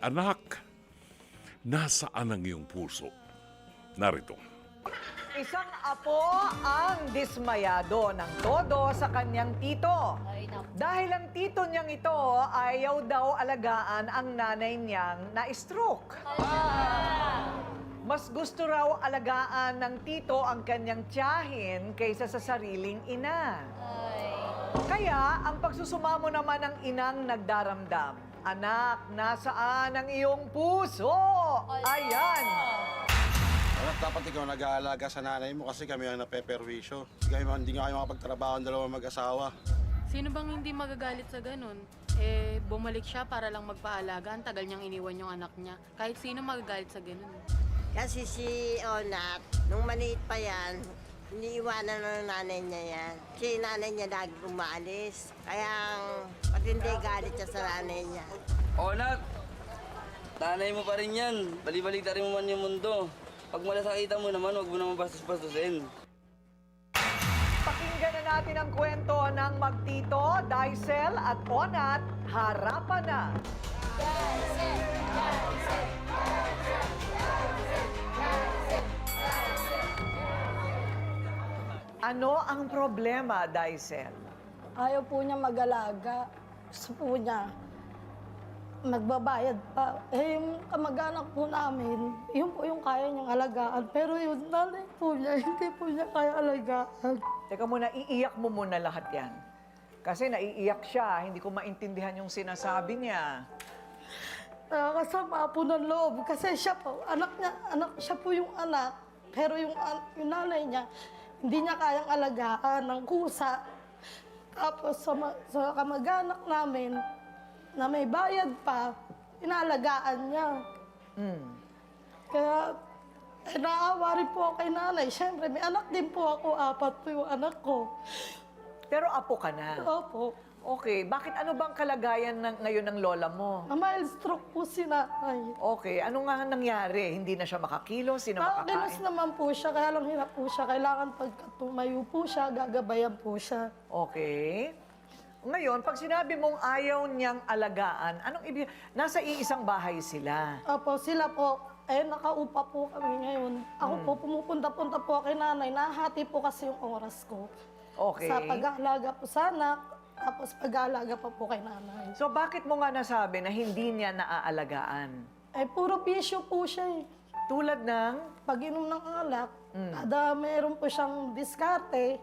Anak, nasaan ang iyong puso? Narito. Isang apo ang dismayado ng todo sa kanyang tito. Dahil ang tito niyang ito ayaw daw alagaan ang nanay niyang na-stroke. Mas gusto raw alagaan ng tito ang kanyang tiyahin kaysa sa sariling ina. Kaya ang pagsusumamo naman ng inang nagdaramdam. Anak, nasaan ang iyong puso? Ayan. Anak, dapat ikaw nag-aalaga sa nanay mo kasi kami ang napeperwisyo. Hindi nga kayo makapagtrabaho ang dalawang mag-asawa. Sino bang hindi magagalit sa ganun? Bumalik siya para lang magpaalaga. Ang tagal niyang iniwan yung anak niya. Kahit sino magagalit sa ganun. Kasi si Onat, nung maliit pa yan, iniiwanan ng nanay niya yan. Si nanay niya lagi umaalis. Kaya patindi galit siya sa nanay niya. Onat, nanay mo pa rin yan. Bali-baligtarin mo man yung mundo. Pag malasakita mo naman, huwag mo naman bastos-bastosin. Pakinggan na natin ang kwento ng magtito, Daisel at Onat. Harapan na! Ano ang problema, Daisel? Ayaw po niya mag-alaga. Gusto po niya magbabayad pa. Yung kamag-anak po namin, yun po yung kaya niyang alagaan. Pero yung nanay po niya, hindi po niya kaya alagaan. Teka muna, iiyak mo muna lahat yan. Kasi naiiyak siya, hindi ko maintindihan yung sinasabi niya. Nakakasama po ng loob kasi siya po, siya po yung anak. Pero yung nanay niya, hindi niya kayang alagaan ng kusa. Tapos sa kamag-anak namin, na may bayad pa, inalagaan niya. Kaya naawa rin po ako kay nanay. Siyempre, may anak din po ako, 4 po yung anak ko. Pero apo ka na. Opo. Okay, bakit ano bang kalagayan ngayon ng lola mo? Na mild stroke po si nanay. Okay, ano nga nangyari? Hindi na siya makakilos? Hindi na Nakakilos makakain? naman po siya, kaya lang hirap po siya. Kailangan pagka tumayo po siya, gagabayan po siya. Okay. Ngayon, pag sinabi mong ayaw niyang alagaan, anong ibig? Nasa iisang bahay sila. Opo, sila po, nakaupa po kami ngayon. Ako po, pumupunta-punta po kay nanay. Nahati po kasi yung oras ko. Okay. Sa pag-aalaga po sa anak, tapos pag-aalaga pa po kay nanay. So bakit mo nga nasabi na hindi niya naaalagaan? Puro bisyo po siya eh. Tulad ng, Pag-inom ng alak, kada meron po siyang diskarte,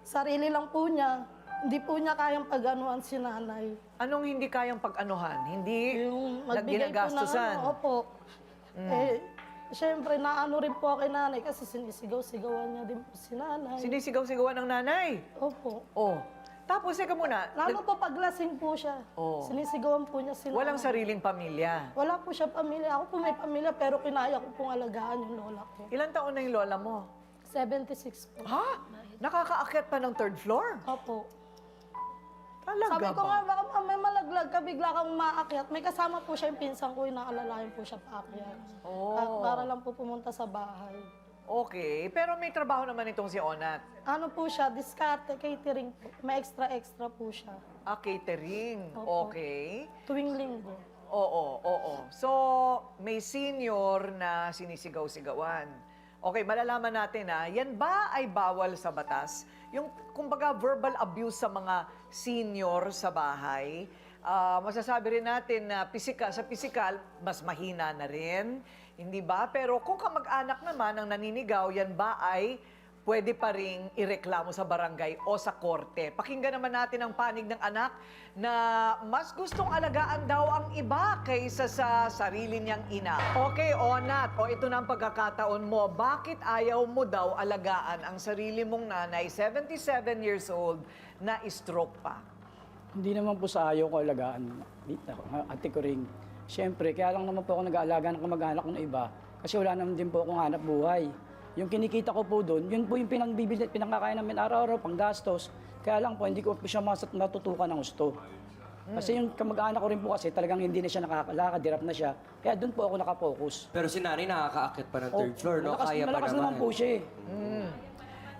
sarili lang po niya. Hindi po niya kayang pag-anuhan si nanay. anong hindi kayang pag-anuhan? Hindi Yung magbigay po ng ginagastusan? opo. Siyempre, naano rin po kay nanay kasi sinisigaw-sigawan niya din po si nanay. Sinisigaw-sigawan ng nanay? Opo. Oh. Tapos, teka muna. Lalo po paglasing po siya. Oo. Sinisigawan po niya si nanay. Walang sariling pamilya. Wala po siya pamilya. Ako po may pamilya pero kinaya ko pong alagaan yung lola ko. Ilang taon na yung lola mo? 76 po. Ha? Nakakaakyat pa ng 3rd floor? Opo. Talaga Sabi ko ba? nga, baka may malaglag ka, bigla kang maakyat. May kasama po siya yung pinsan ko, inaalalayan po siya paakyat. Oh. Para lang po pumunta sa bahay. Okay. Pero may trabaho naman itong si Onat. Ano po siya, diskarte, catering po. May extra-extra po siya. Catering. Opo. Okay. Tuwing linggo. Oo. So, may senior na sinisigaw-sigawan. Okay, malalaman natin yan ba ay bawal sa batas? Yung, kumbaga, verbal abuse sa mga senior sa bahay, masasabi rin natin na sa pisikal, mas mahina na rin, hindi ba? Pero kung kamag-anak naman ang naninigaw, yan ba ay pwede pa ring ireklamo sa barangay o sa korte? Pakinggan naman natin ang panig ng anak na mas gustong alagaan daw ang iba kaysa sa sarili niyang ina. Okay, Onat, ito na ang pagkakataon mo. Bakit ayaw mo daw alagaan ang sarili mong nanay, 77 years old, na stroke pa? Hindi naman po sa ayaw ko alagaan, ate ko rin. Siyempre, kaya lang naman po ako nag-aalaga ng kamag-anak ng iba kasi wala naman din po akong hanap buhay. Yung kinikita ko po doon, yun po yung pinangkakain namin araw-araw, panggastos. Kaya lang po, hindi ko po siya natutukan ng gusto. Kasi yung kamag-anak ko rin po kasi talagang hindi na siya nakakalakad, dirap na siya. Kaya doon po ako nakapokus. Pero si nanay nakakaakyat pa ng 3rd floor, no? Kaya pa Malakas naman naman. po siya eh.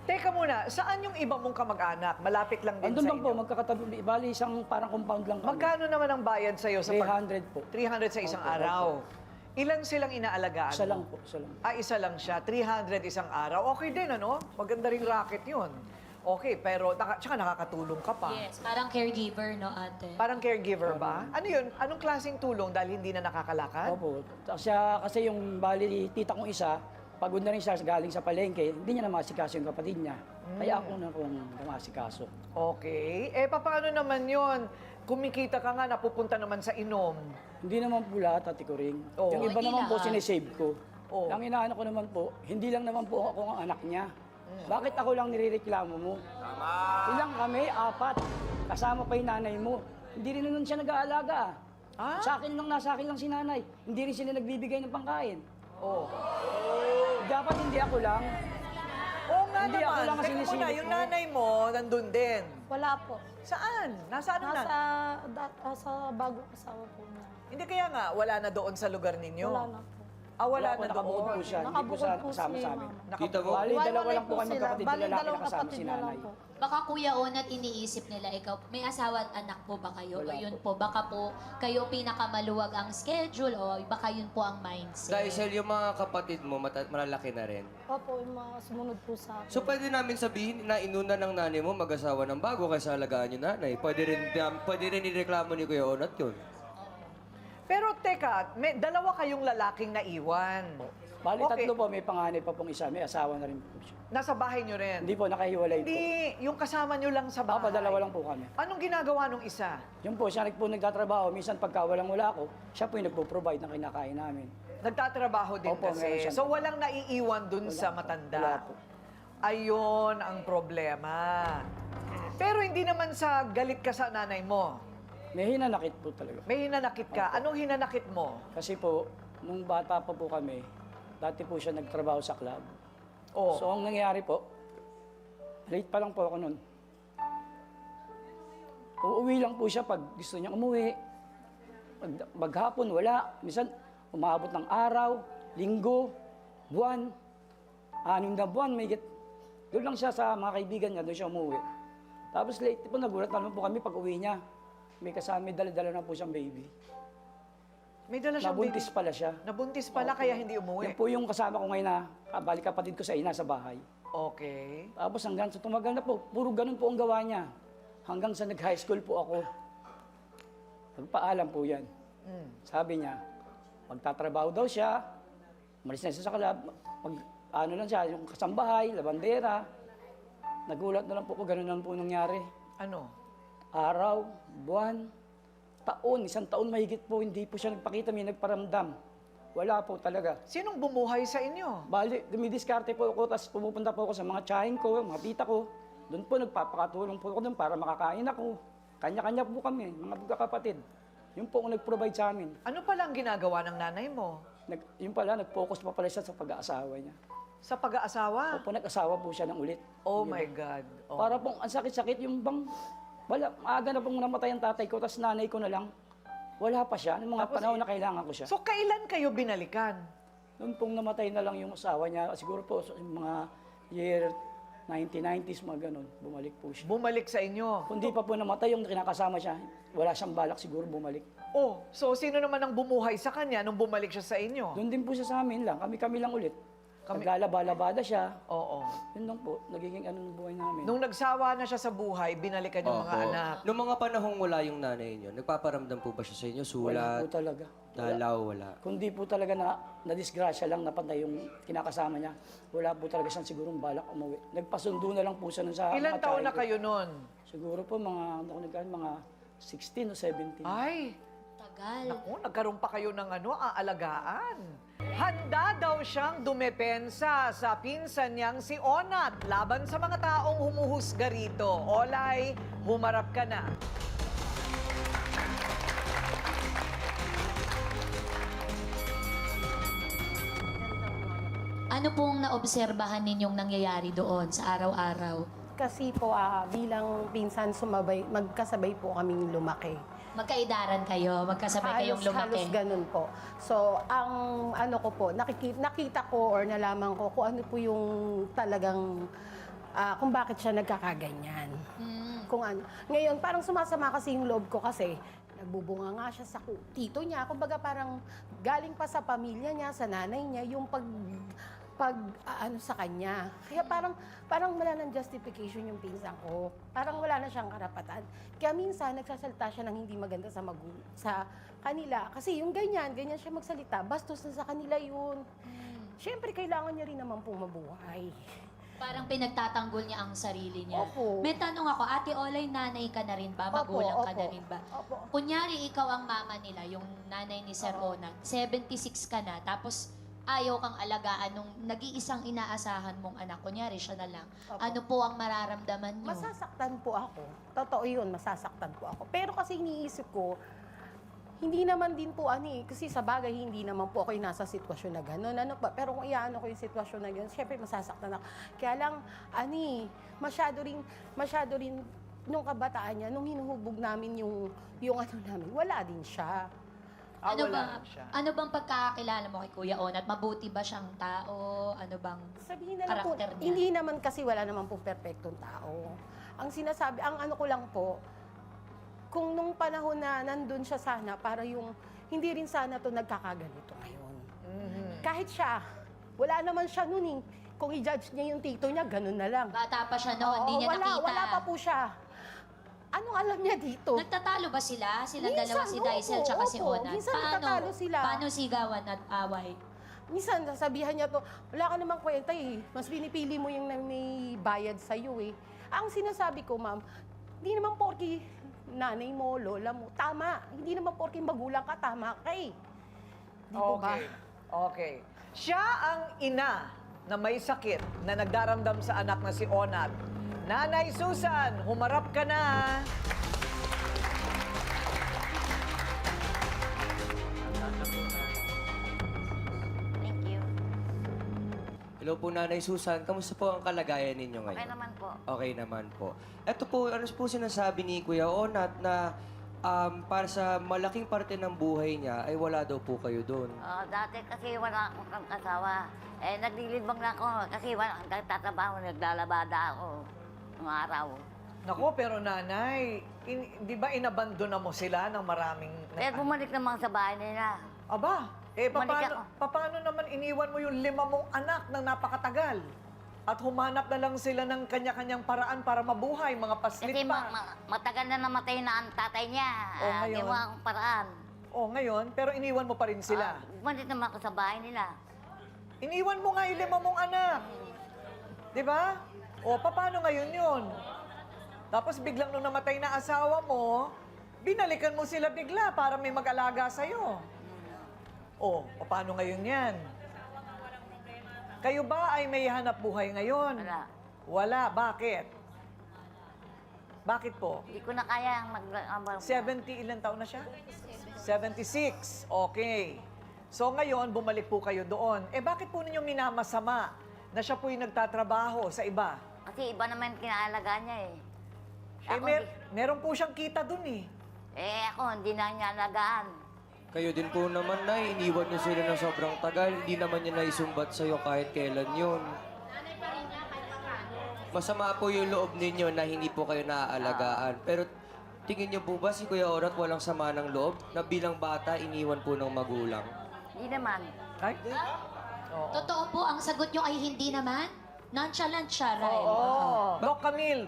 Teka muna, saan yung iba mong kamag-anak? Malapit lang din Andun sa lang po, inyo. magkakatabi. Bali, isang parang compound lang kami. Magkano naman ang bayad sa'yo? Sa 300 po. 300 sa isang Opo, araw. Ilan silang inaalagaan Isa mo? lang po, isa lang. Isa lang siya. 300 isang araw. Okay din, ano? Maganda ring racket yun. Okay, pero tsaka nakakatulong ka pa. Yes, parang caregiver, no, ate? Parang caregiver ba? Ano yun? Anong klaseng tulong dahil hindi na nakakalakad? Opo. Kasi yung bali, tita kong isa, pagod na rin siya galing sa palengke, hindi niya na masikaso yung kapatid niya. Kaya ako na kung masikaso. Okay. Paano naman yon? Kumikita ka nga, napupunta naman sa inom. Hindi naman po lahat, Ate Coring. Oo. Yung iba Hindi naman po, lahat. sinesave ko. Oo. Ang inaano ko naman po, hindi lang naman po ako ang anak niya. Bakit ako lang nirereklamo mo? Tama! Ilang kami? 4. Kasama pa yung nanay mo. Hindi rin naman siya nag-aalaga. Ah? Sa akin lang, nasa akin lang si nanay. Hindi rin sila nagbibigay ng pangkain. Oh. Dapat hindi ako lang. Oo nga Hindi ako naman. lang Teka sinisilip muna, yung mo. nanay mo, nandun din. Wala po. Saan? Nasaan ang nanay? Nasa bagong asawa po niya. Hindi kaya nga, wala na doon sa lugar ninyo? Wala na po. Wala po, na nakabukod po doon. siya. Hindi po Nakabukod sa po kasama si sa amin. mama. Tita mo? Bali, dalawa Iwalay lang po kami sila. kapatid Bali, na lalaki dalawang na kasama kapatid si na lang nanay. po. Baka Kuya Onat iniisip nila, ikaw, may asawa at anak po ba kayo? Wala O yun po, baka po kayo pinakamaluwag ang schedule o baka yun po ang mindset. Dahil yung mga kapatid mo, malalaki na rin. Opo, yung mga sumunod po sa akin. So pwede namin sabihin na inuna ng nanay mo mag-asawa ng bago kaysa alagaan yung nanay. Pwede rin ireklamo ni Kuya Onat yun. Pero teka, may dalawa kayong lalaking naiwan. Bali, Okay. 3 po. May panganay pa pong isa. May asawa na rin po siya. Nasa bahay nyo rin? Hindi po, nakahiwalay po. Hindi, yung kasama nyo lang sa bahay. Opo, dalawa lang po kami. Anong ginagawa nung isa? Yun po, siya po nagtatrabaho. Minsan pagka wala ako, siya po yung nagpo-provide ng kinakain namin. Nagtatrabaho din Opo, meron kasi. siya. So walang naiiwan dun sa Wala matanda. po. Ayun ang problema. Pero hindi naman sa galit ka sa nanay mo. May hinanakit po talaga. May hinanakit ka. Anong hinanakit mo? Kasi po, nung bata pa po kami, dati po siya nagtrabaho sa club. Oh. So, ang nangyari po, late pa lang po ako nun. Uuwi lang po siya pag gusto niyang umuwi. Maghapon, wala. Minsan, umabot ng araw, linggo, buwan. 6 na buwan, may doon lang siya sa mga kaibigan niya, doon siya umuwi. Tapos late po, nagulat naman po kami pag uwi niya. May kasama, may dala-dala na po siyang baby. May dala siyang Nabuntis baby. pala siya. Nabuntis pala, kaya hindi umuwi. Yan po yung kasama ko ngayon na balik kapatid ko sa ina sa bahay. Okay. Tapos hanggang sa tumagal na po, puro ganun po ang gawa niya. Hanggang sa nag-high school po ako. Nagpaalam po yan. Sabi niya, magtatrabaho daw siya, umalis na siya sa club, ano lang siya, yung kasambahay, labandera. Nagulat na lang po ko, ganun lang po nangyari. Ano? Araw, buwan, taon, 1 taon mahigit po, hindi po siya nagpakita, may nagparamdam. Wala po talaga. Sinong bumuhay sa inyo? Bali, dumidiskarte po ako, tapos pumupunta po ako sa mga tsahin ko, mga tita ko. Doon po, nagpapakatulong po ako doon para makakain ako. Kanya-kanya po kami, mga kapatid. Yun po ang nag-provide sa amin. Ano pala ang ginagawa ng nanay mo? Yun pala, nag-focus pa pala siya sa pag-aasawa niya. Sa pag-aasawa? Opo, nag-asawa po siya ng ulit. Oh my God. Oh. Para pong, ang sakit-sakit yung bang, wala, maaga na pong namatay ang tatay ko, tapos nanay ko na lang. Wala pa siya, ng mga Tapos, panahon na kailangan ko siya. So, kailan kayo binalikan? Noon pong namatay na lang yung asawa niya, siguro po sa mga year 1990s, mga ganun, bumalik po siya. Bumalik sa inyo? Kung di pa po namatay yung kinakasama siya, wala siyang balak siguro bumalik. Oh, so sino naman ang bumuhay sa kanya nung bumalik siya sa inyo? Doon din po siya sa amin lang, kami lang ulit. Naglalaba-labada siya. Oo. Yun lang po, nagiging ano ng buhay namin. Nung nagsawa na siya sa buhay, binalikan yung mga Opo. anak. Noong mga panahong wala yung nanay niyo, nagpaparamdam po ba siya sa inyo? Wala Sulat, po talaga. dalaw, wala. Kundi po talaga na disgrasya lang, napatay yung kinakasama niya. Wala po talaga siyang sigurong balak umuwi. Nagpasundo na lang po siya nun sa Ilan mga taon na tsahe ko. kayo nun? Siguro po mga 16 o 17. Ay, Tagal. naku, nagkaroon pa kayo ng aalagaan. Handa daw siyang dumepensa sa pinsan niyang si Onat laban sa mga taong humuhusga rito. Olay, humarap ka na. Ano pong naobserbahan ninyong nangyayari doon sa araw-araw? Kasi po bilang pinsan magkasabay po kaming lumaki. Magkaidaran kayo, magkasabay kayong lumaki. Halos ganun po. So, ang ano ko po, nakita ko or nalaman ko kung ano po yung talagang kung bakit siya nagkakaganyan. Kung ano. Ngayon, parang sumasama kasi yung loob ko kasi nagbubunga nga siya sa tito niya. Kumbaga parang galing pa sa pamilya niya, sa nanay niya, yung ano sa kanya. Kaya parang wala ng justification yung pinsan ko. Parang wala na siyang karapatan. Kaya minsan nagsasalita siya ng hindi maganda sa kanila. Kasi yung ganyan siya magsalita, bastos na sa kanila yun. Siyempre, kailangan niya rin naman pong mabuhay. Parang pinagtatanggol niya ang sarili niya. Opo. May tanong ako, Ate Olay, nanay ka na rin ba? Magulang ka na rin ba? Opo. Kunyari, ikaw ang mama nila, yung nanay ni Sir Onat, 76 ka na, tapos ayaw kang alagaan nung nag-iisang inaasahan mong anak. Kunyari, siya na lang. Opo. Ano po ang mararamdaman niyo? Masasaktan po ako. Totoo yun, masasaktan po ako. Pero kasi iniisip ko, hindi naman din po kasi sa bagay, hindi naman po ako nasa sitwasyon na gano'n. Pero kung iyaano ko yung sitwasyon na gano'n, syempre masasaktan ako. Kaya lang, masyado rin nung kabataan niya, nung hinuhubog namin yung ano namin, wala din siya. Wala siya. Ano bang pagkakakilala mo kay Kuya Onat? Mabuti ba siyang tao? Ano bang Sabihin na lang po, karakter niya? hindi naman kasi wala naman po perfectong tao. Ang sinasabi, ang ano ko lang po, kung nung panahon na nandun siya sana, para hindi rin sana to nagkakaganito ngayon. Kahit siya, wala naman siya nun eh. Kung i-judge niya yung tito niya, ganun na lang. Bata pa siya noon, hindi niya nakita. Wala pa po siya. Anong alam niya dito? Nagtatalo ba sila? Silang Minsan, dalawa, si Daisel opo, tsaka si opo. Onat? Minsan nagtatalo sila. Paano sigawan at away? Minsan, sasabihan niya to, wala ka namang kwenta eh. Mas pinipili mo yung may bayad sa'yo eh. Ang sinasabi ko, ma'am, hindi naman porki nanay mo, lola mo, tama. Hindi naman porki magulang ka, tama ka eh. Di po ba? Okay. Siya ang ina na may sakit na nagdaramdam sa anak na si Onat. Nanay Susan, humarap ka na. Thank you. Hello po, Nanay Susan. Kamusta po ang kalagayan ninyo ngayon? Okay naman po. Okay naman po. Ito po, ano po sinasabi ni Kuya Onat na para sa malaking parte ng buhay niya ay wala daw po kayo doon. Dati kasi wala akong kasawa. Naglilibang na ako kasi wala akong tatrabaho, naglalabada ako ng araw. Naku, pero nanay, di ba inabandona mo sila ng maraming... Bumalik naman sa bahay nila. Aba, Bumalik paano naman iniwan mo yung 5 mong anak ng napakatagal? At humanap na lang sila ng kanya-kanyang paraan para mabuhay, mga paslit Kasi pa. matagal na namatay na ang tatay niya. ngayon? Ginawa akong paraan. Ngayon, pero iniwan mo pa rin sila. Bumalik naman ako sa bahay nila. Iniwan mo nga yung 5 mong anak. Di ba? Paano ngayon yun? Tapos biglang nung namatay na asawa mo, binalikan mo sila bigla para may mag-alaga sa'yo. Paano ngayon yan? Kayo ba ay may hanap buhay ngayon? Wala. Wala. Bakit? Bakit po? Hindi ko na kaya 70, ilang taon na siya? 76. Okay. So ngayon, bumalik po kayo doon. Bakit po ninyo minamasama na siya po'y nagtatrabaho sa iba? Kasi iba naman kinaalagaan niya eh. Meron po siyang kita doon eh. Ako, hindi na niya alagaan. Kayo din po naman, Nay. Iniwan niyo sila ng sobrang tagal. Hindi naman niya naisumbat sa'yo kahit kailan yun. Masama po yung loob ninyo na hindi po kayo naaalagaan. Pero tingin niyo po ba si Kuya Onat walang sama ng loob na bilang bata iniwan po ng magulang? Hindi naman. Ay? Totoo po, ang sagot nyo ay hindi naman? Nonchalant siya, Ray. Doc Camille,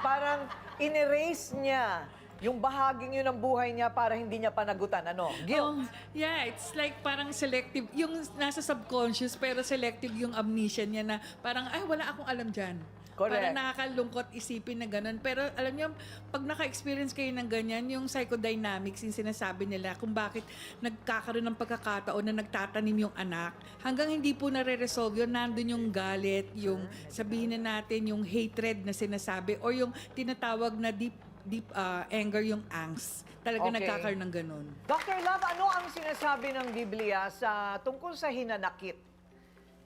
parang in-erase niya yung bahaging yun ng buhay niya para hindi niya panagutan. Ano? Guilt. Yeah, it's like parang selective. Yung nasa subconscious, pero selective yung amnesia niya na parang, wala akong alam dyan. Correct. Parang nakakalungkot isipin na ganun. Pero alam niyo, pag naka-experience kayo ng ganyan, yung psychodynamics, yung sinasabi nila kung bakit nagkakaroon ng pagkakataon na nagtatanim yung anak, hanggang hindi po nare-resolve yun, nandun yung galit, yung sabihin na natin, yung hatred na sinasabi, or yung tinatawag na deep anger, yung angst. Talaga nagkakaroon ng ganun. Dr. Love, ano ang sinasabi ng Biblia tungkol sa hinanakit?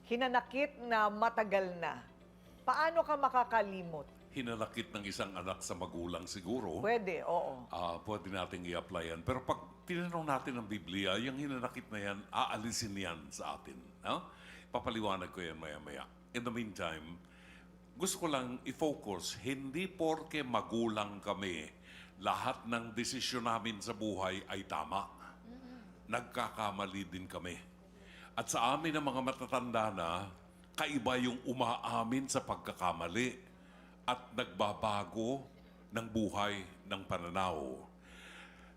Hinanakit na matagal na. Paano ka makakalimot? Hinanakit ng isang anak sa magulang siguro. Pwede, oo. Pwede nating i-apply yan. Pero pag tinanong natin ng Biblia, yung hinanakit na yan, aalisin yan sa atin. No? Papaliwanag ko yan maya-maya. In the meantime, gusto ko lang i-focus, hindi porke magulang kami, lahat ng desisyon namin sa buhay ay tama. Nagkakamali din kami. At sa amin ng mga matatanda na, kaiba yung umaamin sa pagkakamali at nagbabago ng buhay ng pananaw.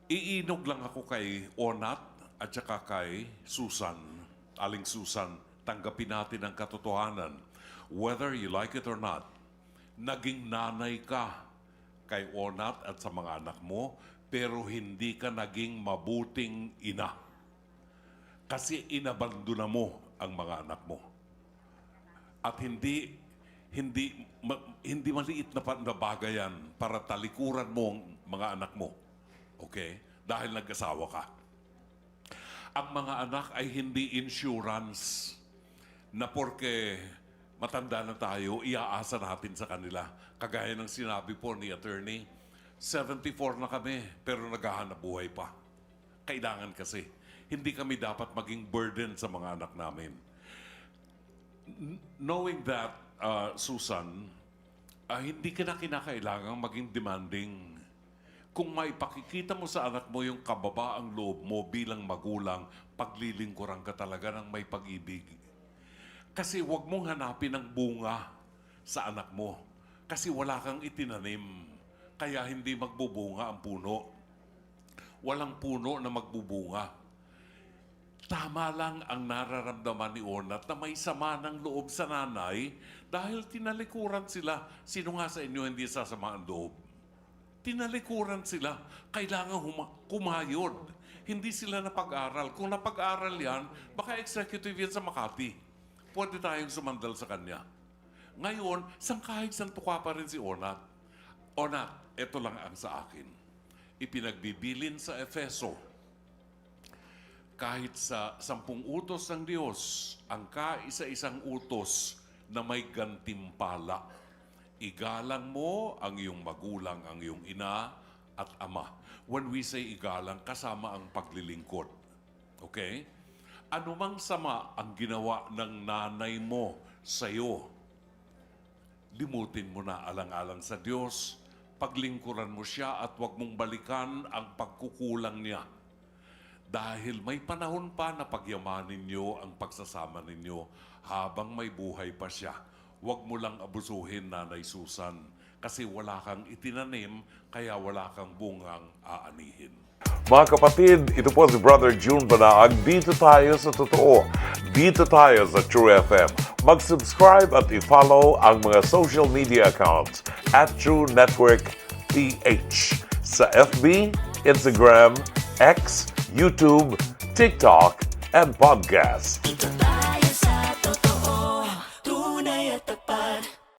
Iinog lang ako kay Onat at saka kay Susan. Aling Susan, tanggapin natin ang katotohanan. Whether you like it or not, naging nanay ka kay Onat at sa mga anak mo, pero hindi ka naging mabuting ina. Kasi inabandona mo ang mga anak mo. At hindi maliit na bagay yan para talikuran mo ang mga anak mo. Okay? Dahil nag-asawa ka. Ang mga anak ay hindi insurance na porke matanda na tayo, iaasa natin sa kanila. Kagaya ng sinabi po ni attorney, 74 na kami, pero naghahanap buhay pa. Kailangan kasi. Hindi kami dapat maging burden sa mga anak namin. Knowing that, Susan, hindi ka na kinakailangan maging demanding. Kung may pakikita mo sa anak mo yung kababaang loob mo bilang magulang, paglilingkuran ka talaga ng may pag-ibig. Kasi huwag mong hanapin ang bunga sa anak mo. Kasi wala kang itinanim. Kaya hindi magbubunga ang puno. Walang puno na magbubunga. Tama lang ang nararamdaman ni Onat na may sama ng loob sa nanay dahil tinalikuran sila. Sino nga sa inyo hindi sasama ang loob? Tinalikuran sila. Kailangan kumayod. Hindi sila napag-aral. Kung napag-aral yan, baka executive yan sa Makati. Pwede tayong sumandal sa kanya. Ngayon, sangkahig santuka pa rin si Onat. Onat, ito lang ang sa akin. Ipinagbibilin sa Efeso, kahit sa 10 utos ng Diyos, ang kaisa-isang utos na may gantimpala. Igalang mo ang iyong magulang, ang iyong ina at ama. When we say igalang, kasama ang paglilingkod. Okay? Anumang sama ang ginawa ng nanay mo sa iyo, limutin mo na alang-alang sa Diyos, paglingkuran mo siya at huwag mong balikan ang pagkukulang niya. Dahil may panahon pa na pagyamanin niyo ang pagsasama ninyo habang may buhay pa siya. Huwag mo lang abusuhin, Nanay Susan, kasi wala kang itinanim, kaya wala kang bungang aanihin. Mga kapatid, ito po si Brother June Banaag. Dito tayo sa totoo. Dito tayo sa True FM. Mag-subscribe at i-follow ang mga social media accounts at True Network PH sa FB, Instagram, X, YouTube, TikTok, and podcast.